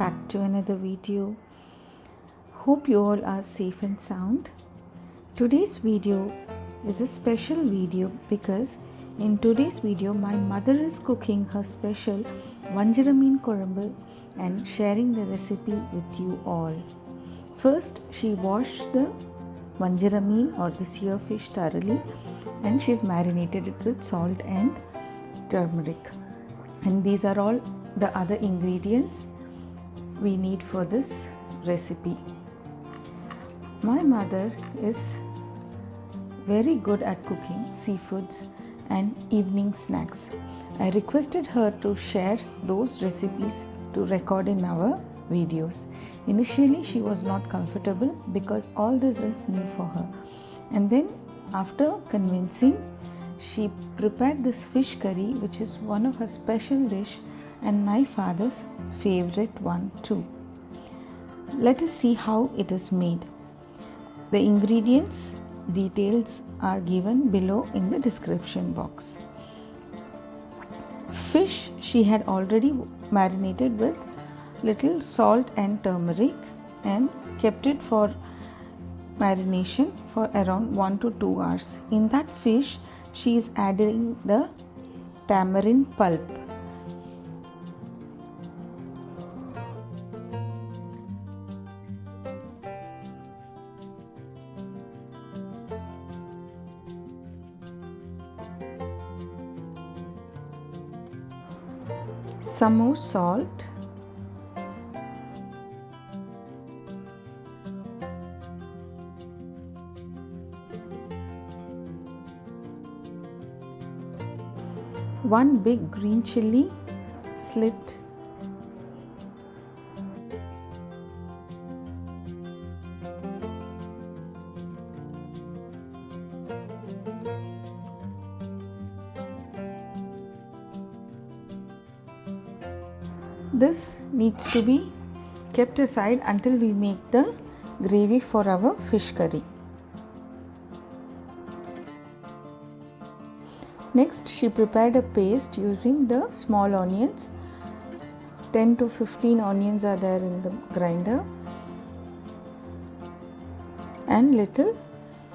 back to another video. Hope you all are safe and sound. Today's video is a special video because in today's video my mother is cooking her special Vanjira Meen Korambu and sharing the recipe with you all. First, she washed the Vanjira Meen or the sear fish thoroughly and she's marinated it with salt and turmeric. And these are all the other ingredients we need for this recipe. My mother is very good at cooking seafoods and evening snacks. I requested her to share those recipes to record in our videos. Initially she was not comfortable because all this is new for her, and then after convincing, she prepared this fish curry, which is one of her special dish and my father's favorite one too. Let us see how it is made. The ingredients details are given below in the description box. Fish she had already marinated with little salt and turmeric and kept it for marination for around 1 to 2 hours. In that fish she is adding the tamarind pulp. Some more salt, one big green chilli slit, this needs to be kept aside until we make the gravy for our fish curry. Next, she prepared a paste using the small onions. 10 to 15 onions are there in the grinder, and little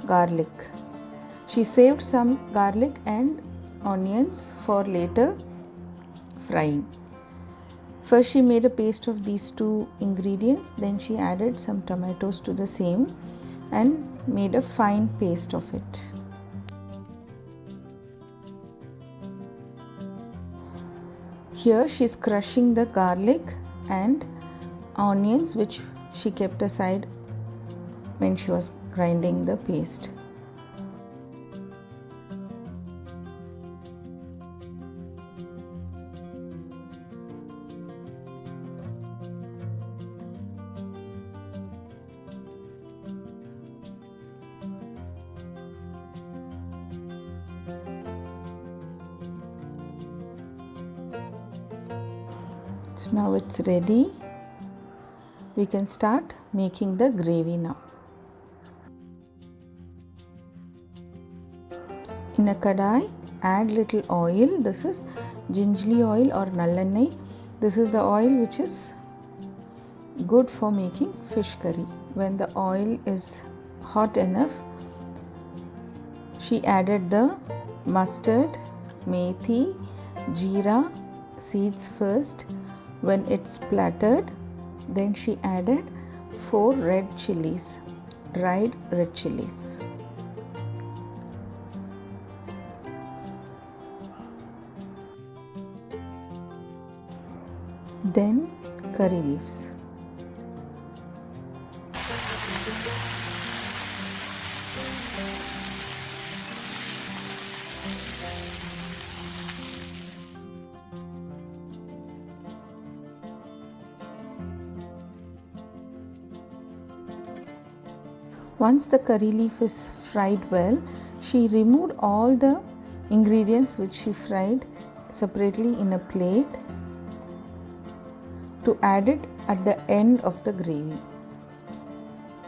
garlic. She saved some garlic and onions for later frying. First she made a paste of these two ingredients, then she added some tomatoes to the same and made a fine paste of it. Here she is crushing the garlic and onions which she kept aside when she was grinding the paste. So now it's ready. We can start making the gravy now. In a kadai, add little oil. This is gingerly oil or nallanai. This is the oil which is good for making fish curry. When the oil is hot enough, she added the mustard, methi, jeera seeds first. When it's splattered, then she added 4 red chilies, dried red chilies. Then curry leaves. Once the curry leaf is fried well, she removed all the ingredients which she fried separately in a plate to add it at the end of the gravy.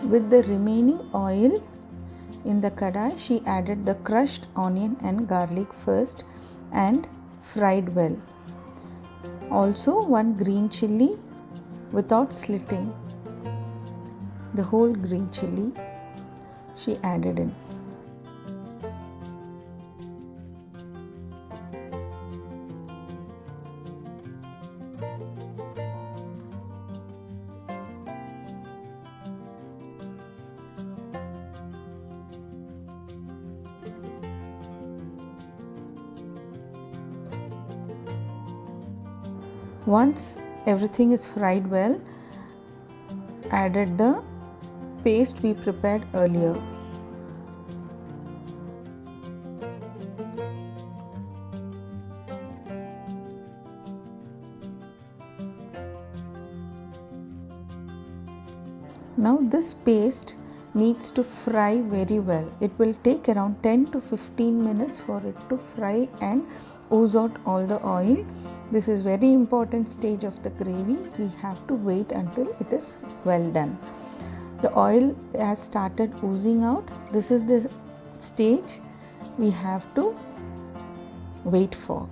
With the remaining oil in the kadai, she added the crushed onion and garlic first and fried well. Also 1 green chilli without slitting the whole green chili she added in. Once everything is fried well, added the paste we prepared earlier. Now this paste needs to fry very well. It will take around 10 to 15 minutes for it to fry and ooze out all the oil. This is very important stage of the gravy. We have to wait until it is well done. The oil has started oozing out. This is the stage we have to wait for.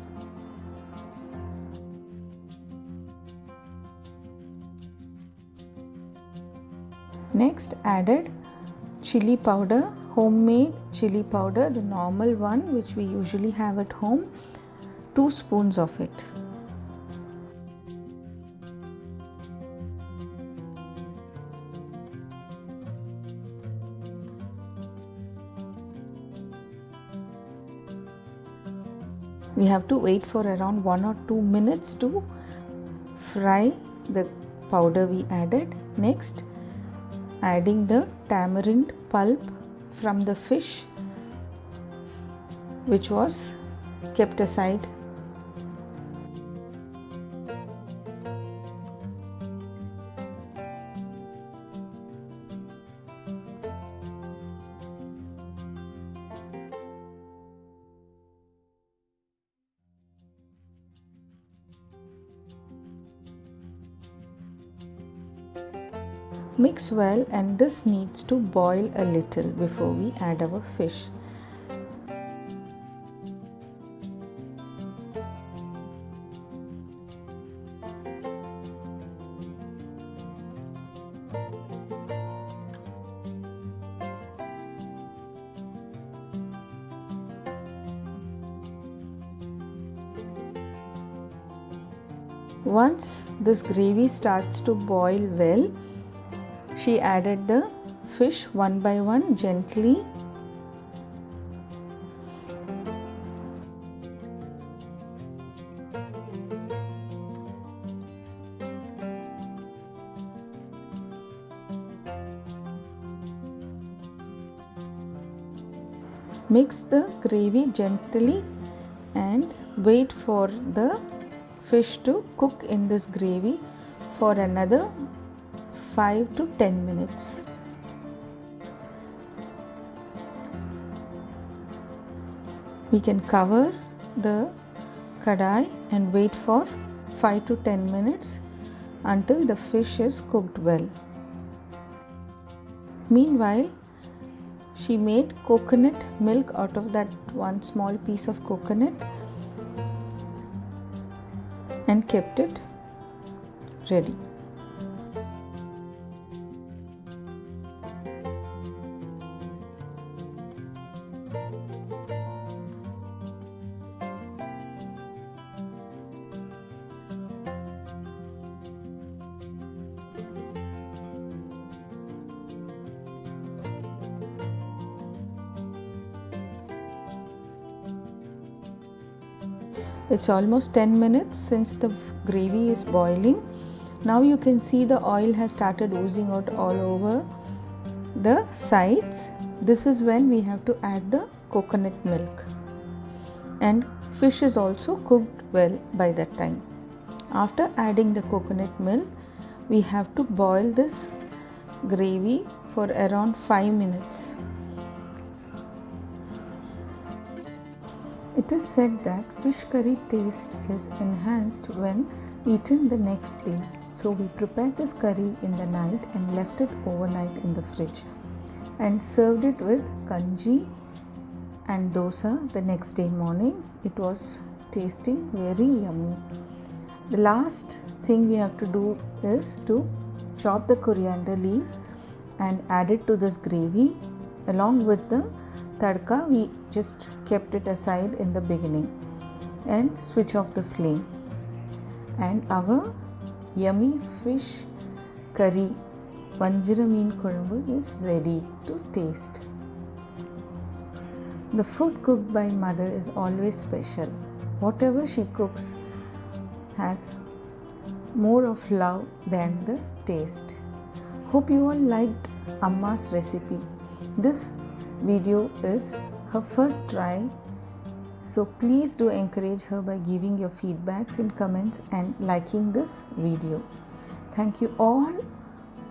Next, added chili powder, homemade chili powder, the normal one which we usually have at home, 2 spoons of it. We have to wait for around 1 or 2 minutes to fry the powder we added. Next, adding the tamarind pulp from the fish which was kept aside. Mix well, and this needs to boil a little before we add our fish. Once this gravy starts to boil well, she added the fish one by one gently. Mix the gravy gently and wait for the fish to cook in this gravy for another 5 to 10 minutes. We can cover the kadai and wait for 5 to 10 minutes until the fish is cooked well. Meanwhile, she made coconut milk out of that one small piece of coconut and kept it ready. It's almost 10 minutes since the gravy is boiling. Now you can see the oil has started oozing out all over the sides. This is when we have to add the coconut milk. And fish is also cooked well by that time. After adding the coconut milk, we have to boil this gravy for around 5 minutes. It is said that fish curry taste is enhanced when eaten the next day. So we prepared this curry in the night and left it overnight in the fridge and served it with kanji and dosa the next day morning. It was tasting very yummy. The last thing we have to do is to chop the coriander leaves and add it to this gravy along with the tadka. We just kept it aside in the beginning and switch off the flame. And our yummy fish curry Vanjira Meen Kulambu is ready to taste. The food cooked by mother is always special. Whatever she cooks has more of love than the taste. Hope you all liked Amma's recipe. This video is her first try, so please do encourage her by giving your feedbacks in comments and liking this video. Thank you all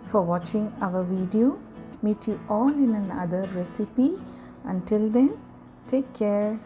for watching our video. Meet you all in another recipe. Until then, take care.